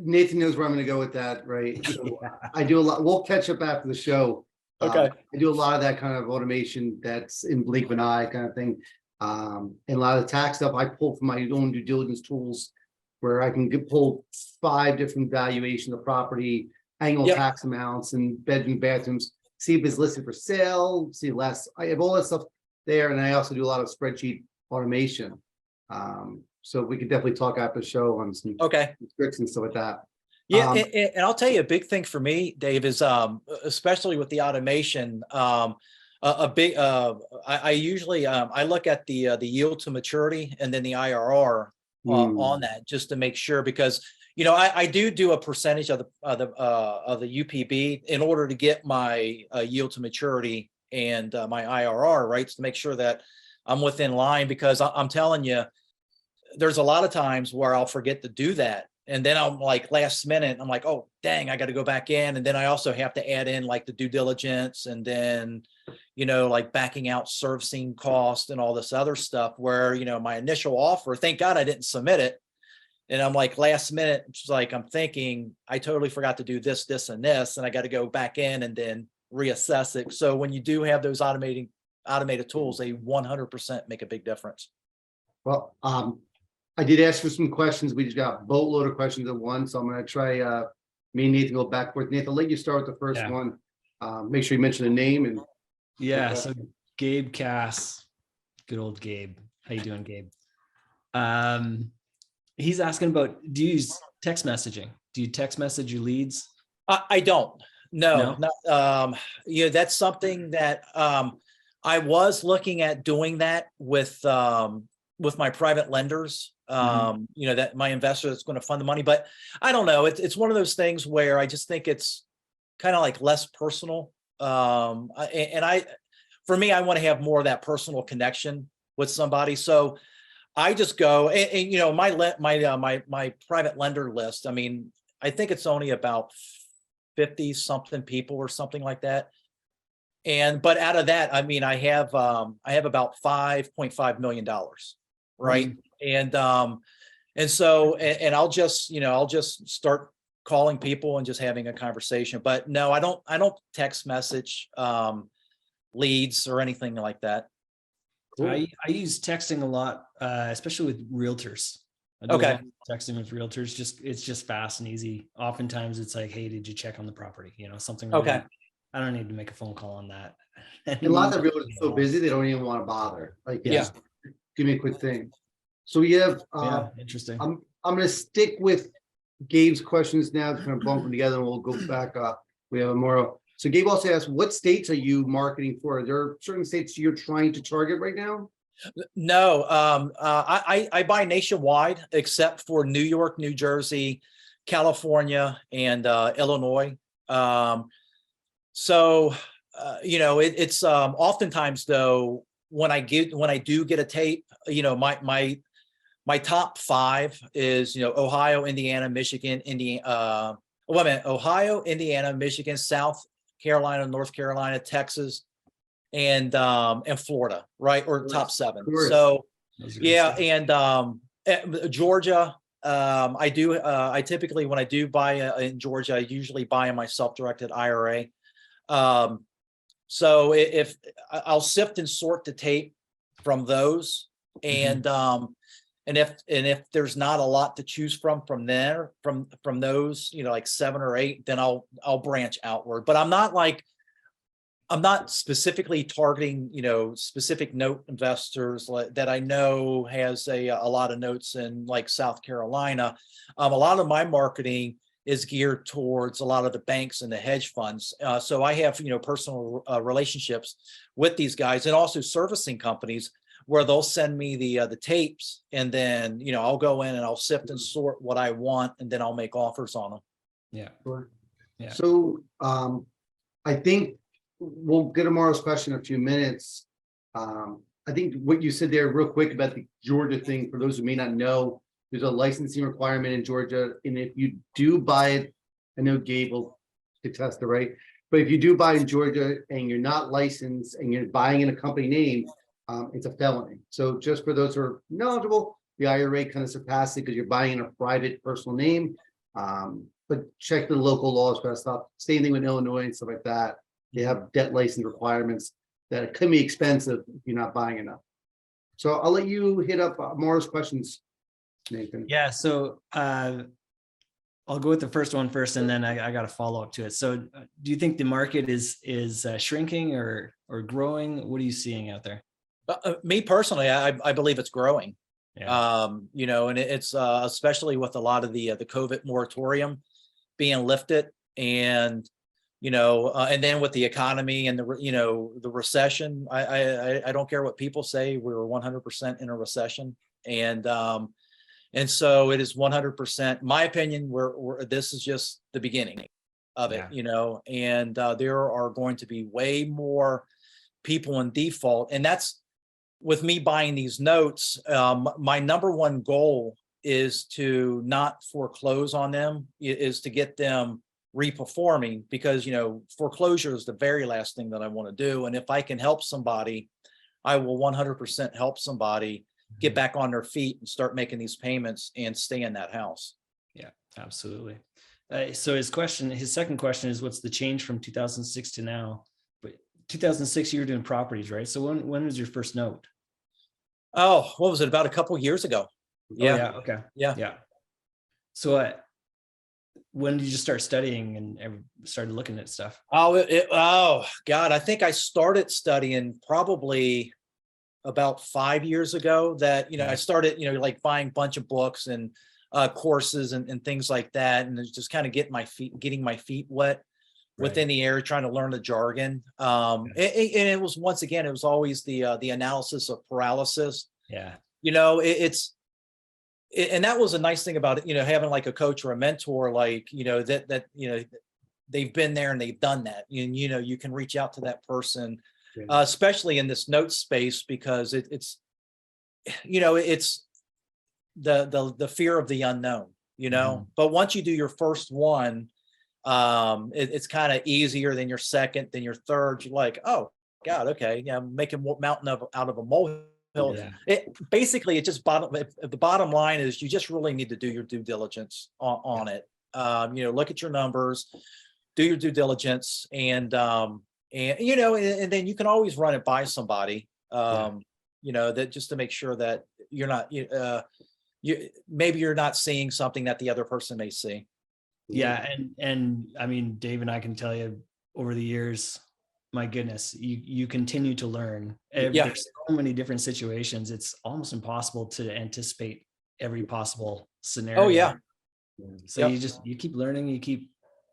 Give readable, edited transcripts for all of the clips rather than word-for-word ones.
Nathan knows where I'm going to go with that, right? So Yeah. I do a lot. We'll catch up after the show. Okay. I do a lot of that kind of automation that's in blink of an eye kind of thing. And a lot of the tax stuff I pull from my own due diligence tools where I can pull 5 different valuations of property, annual Yep. tax amounts and bedroom, bathrooms, see if it's listed for sale, see less. I have all that stuff there. And I also do a lot of spreadsheet automation. So we could definitely talk after the show on some Okay. tricks and stuff like that. Yeah, and I'll tell you a big thing for me, Dave, is especially with the automation. A big I usually I look at the yield to maturity and then the IRR on that just to make sure, because I do a percentage of the UPB in order to get my yield to maturity and my IRR, right, to make sure that I'm within line, because I'm telling you, there's a lot of times where I'll forget to do that. And then I'm like last minute, I'm like, oh, dang, I got to go back in. And then I also have to add in like the due diligence and then, like backing out servicing cost and all this other stuff where, my initial offer, thank God I didn't submit it. And I'm like last minute, it's like, I'm thinking I totally forgot to do this, this, and this, and I got to go back in and then reassess it. So when you do have those automated tools, they 100% make a big difference. Well, I did ask for some questions. We just got a boatload of questions at once. So I'm going to try me and Nathan go back and forth. Nathan, I'll let you start with the first one. Make sure you mention the name. And so Gabe Cass, good old Gabe. How you doing, Gabe? He's asking about, do you use text messaging? Do you text message your leads? I don't. No. Not, that's something that I was looking at doing that with my private lenders. That my investor that's going to fund the money, but I don't know. It's one of those things where I just think it's kind of like less personal. For me, I want to have more of that personal connection with somebody. So I just go and my private lender list. I mean, I think it's only about 50 something people or something like that. But out of that, I mean, I have about $5.5 million, right? And so I'll just start calling people and just having a conversation. But no, I don't text message leads or anything like that. Cool. I use texting a lot, especially with realtors. I do a lot of texting with realtors. It's just fast and easy. Oftentimes it's like, hey, did you check on the property? Something. Really, I don't need to make a phone call on that. And a lot of realtors are so busy they don't even want to bother. Like, give me a quick thing. So we have interesting. I'm going to stick with Gabe's questions now. Just going to bump them together and we'll go back up. We have a more. So Gabe also asked, what states are you marketing for? Are there certain states you're trying to target right now? No, I buy nationwide except for New York, New Jersey, California, and Illinois. It's oftentimes though when I do get a tape, my top 5 is Ohio, Indiana, Michigan, Ohio, Indiana, Michigan, South Carolina, North Carolina, Texas, and Florida, right? Or top 7. So Georgia. I typically, when I do buy in Georgia, I usually buy in my self-directed IRA. So if I'll sift and sort the tape from those, and if there's not a lot to choose from there, from those, like 7 or 8, then I'll branch outward. But I'm not specifically targeting, specific note investors that I know has a lot of notes in like South Carolina. A lot of my marketing is geared towards a lot of the banks and the hedge funds. So I have, personal relationships with these guys, and also servicing companies where they'll send me the tapes, and then, I'll go in and I'll sift and sort what I want, and then I'll make offers on them. Yeah. Sure. Yeah. So I think we'll get tomorrow's question in a few minutes. I think what you said there real quick about the Georgia thing, for those who may not know, there's a licensing requirement in Georgia. And if you do buy it, I know Gabe will contest it, right? But if you do buy in Georgia and you're not licensed and you're buying in a company name, it's a felony. So just for those who are knowledgeable, the IRA kind of surpassed it because you're buying in a private personal name. But check the local laws for that stuff. Same thing with Illinois and stuff like that. They have debt license requirements that it can be expensive if you're not buying enough. So I'll let you hit up Mara's questions, Nathan. Yeah. So I'll go with the first one first, and then I got a follow up to it. So do you think the market is shrinking or growing? What are you seeing out there? Me personally, I believe it's growing. Yeah. You know, and it's especially with a lot of the COVID moratorium being lifted, and you know, and then with the economy and the recession. I don't care what people say. We're 100% in a recession, and so it is 100%. My opinion, this is just the beginning of it. Yeah. You know, and there are going to be way more people in default, and that's. With me buying these notes, my number one goal is to not foreclose on them, is to get them reperforming, because, you know, foreclosure is the very last thing that I want to do. And if I can help somebody, I will 100% help somebody get back on their feet and start making these payments and stay in that house. Yeah, absolutely. So his second question is, what's the change from 2006 to now? 2006, you were doing properties, right? So when was your first note? Oh, what was it? About a couple of years ago. Yeah. Oh, yeah. Okay. Yeah. So when did you start studying and started looking at stuff? Oh God, I think I started studying probably about 5 years ago. That, you know, I started, you know, like buying a bunch of books and courses and things like that, and just kind of getting my feet wet. Right. Within the area, trying to learn the jargon. And it was, once again, it was always the analysis of paralysis. Yeah. You know, and that was a nice thing about it, you know, having like a coach or a mentor, like, you know, that, you know, they've been there and they've done that. And, you know, you can reach out to that person, especially in this note space, because it's, you know, it's the fear of the unknown, you know, but once you do your first one, it's kind of easier than your second, then your third. You're like, oh God, okay, yeah, make a mountain out of a molehill. Yeah. It just the bottom line is, you just really need to do your due diligence on it. You know, look at your numbers, do your due diligence, and you know, and then you can always run it by somebody. You know, that just to make sure that you're not maybe you're not seeing something that the other person may see. Yeah. And I mean, Dave and I can tell you, over the years, my goodness, you continue to learn. There's so many different situations. It's almost impossible to anticipate every possible scenario. Oh yeah. So you keep learning, you keep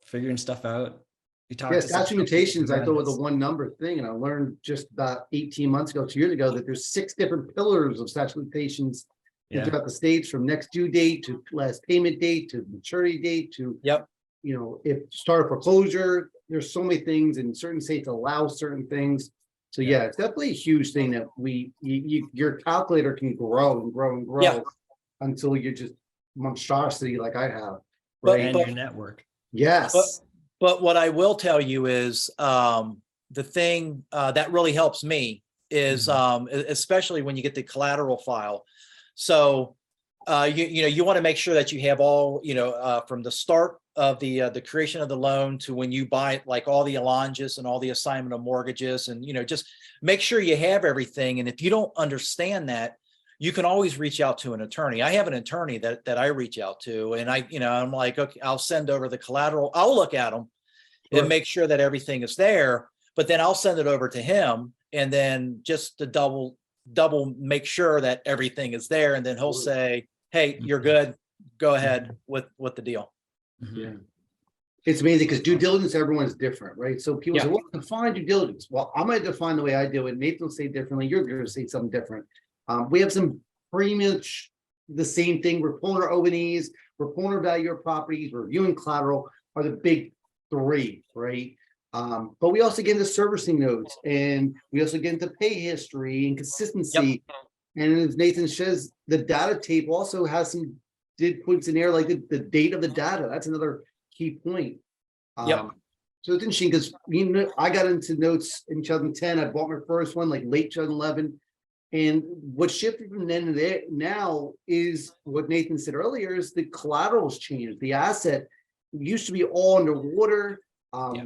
figuring stuff out. You talk statute limitations, I thought, was a one number thing. And I learned just about 18 months ago, 2 years ago, that there's 6 different pillars of statute limitations throughout the states, from next due date to last payment date to maturity date to, you know, if start foreclosure. There's so many things, and certain states allow certain things. So it's definitely a huge thing that your calculator can grow and grow and grow until you're just monstrosity like I have. Right. And your network. Yes. But what I will tell you is the thing that really helps me is especially when you get the collateral file. So you want to make sure that you have all, you know, from the start of the creation of the loan to when you buy it, like all the allonges and all the assignment of mortgages, and, you know, just make sure you have everything. And if you don't understand that, you can always reach out to an attorney. I have an attorney that I reach out to, and I'm like, okay, I'll send over the collateral. I'll look at them and make sure that everything is there, but then I'll send it over to him, and then just to double make sure that everything is there. And then he'll say, hey, you're good. Go ahead with the deal. Yeah. It's amazing because due diligence, everyone's different, right? So people say, well, define due diligence. Well, I'm going to define the way I do it. Nathan will say differently. You're going to say something different. We have some pretty much the same thing. We're pulling our O&Es, we're pulling our value of properties, we're reviewing collateral are the big 3, right? But we also get into servicing notes, and we also get into pay history and consistency. And as Nathan says, the data tape also has some points in there, like the date of the data. That's another key point. So it's interesting because, you know, I got into notes in 2010. I bought my first one like late 2011, And what shifted from then to there now is what Nathan said earlier is the collateral's changed. The asset used to be all underwater.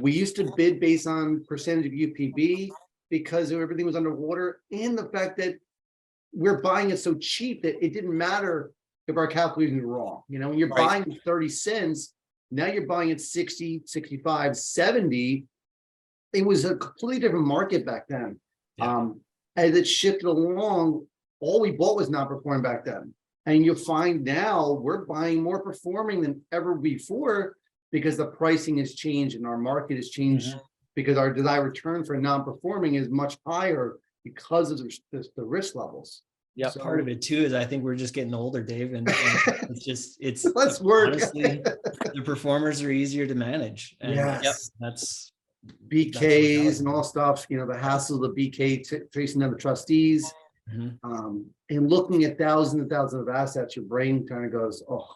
We used to bid based on percentage of UPB because everything was underwater, and the fact that we're buying it so cheap that it didn't matter if our calculations were wrong. You know, when you're Right. buying 30 cents, now you're buying at 60, 65, 70. It was a completely different market back then. Yeah. As it shifted along, all we bought was not performing back then. And you'll find now we're buying more performing than ever before because the pricing has changed and our market has changed because our desired return for non-performing is much higher because of the risk levels. Yeah. So, Part of it too is I think we're just getting older, Dave, and it's Let's work. honestly, the performers are easier to manage. And Yes. that's BKs and all stuff, you know, the hassle of the BK tracing down the trustees, Mhm. and looking at thousands and thousands of assets, your brain kind of goes, oh,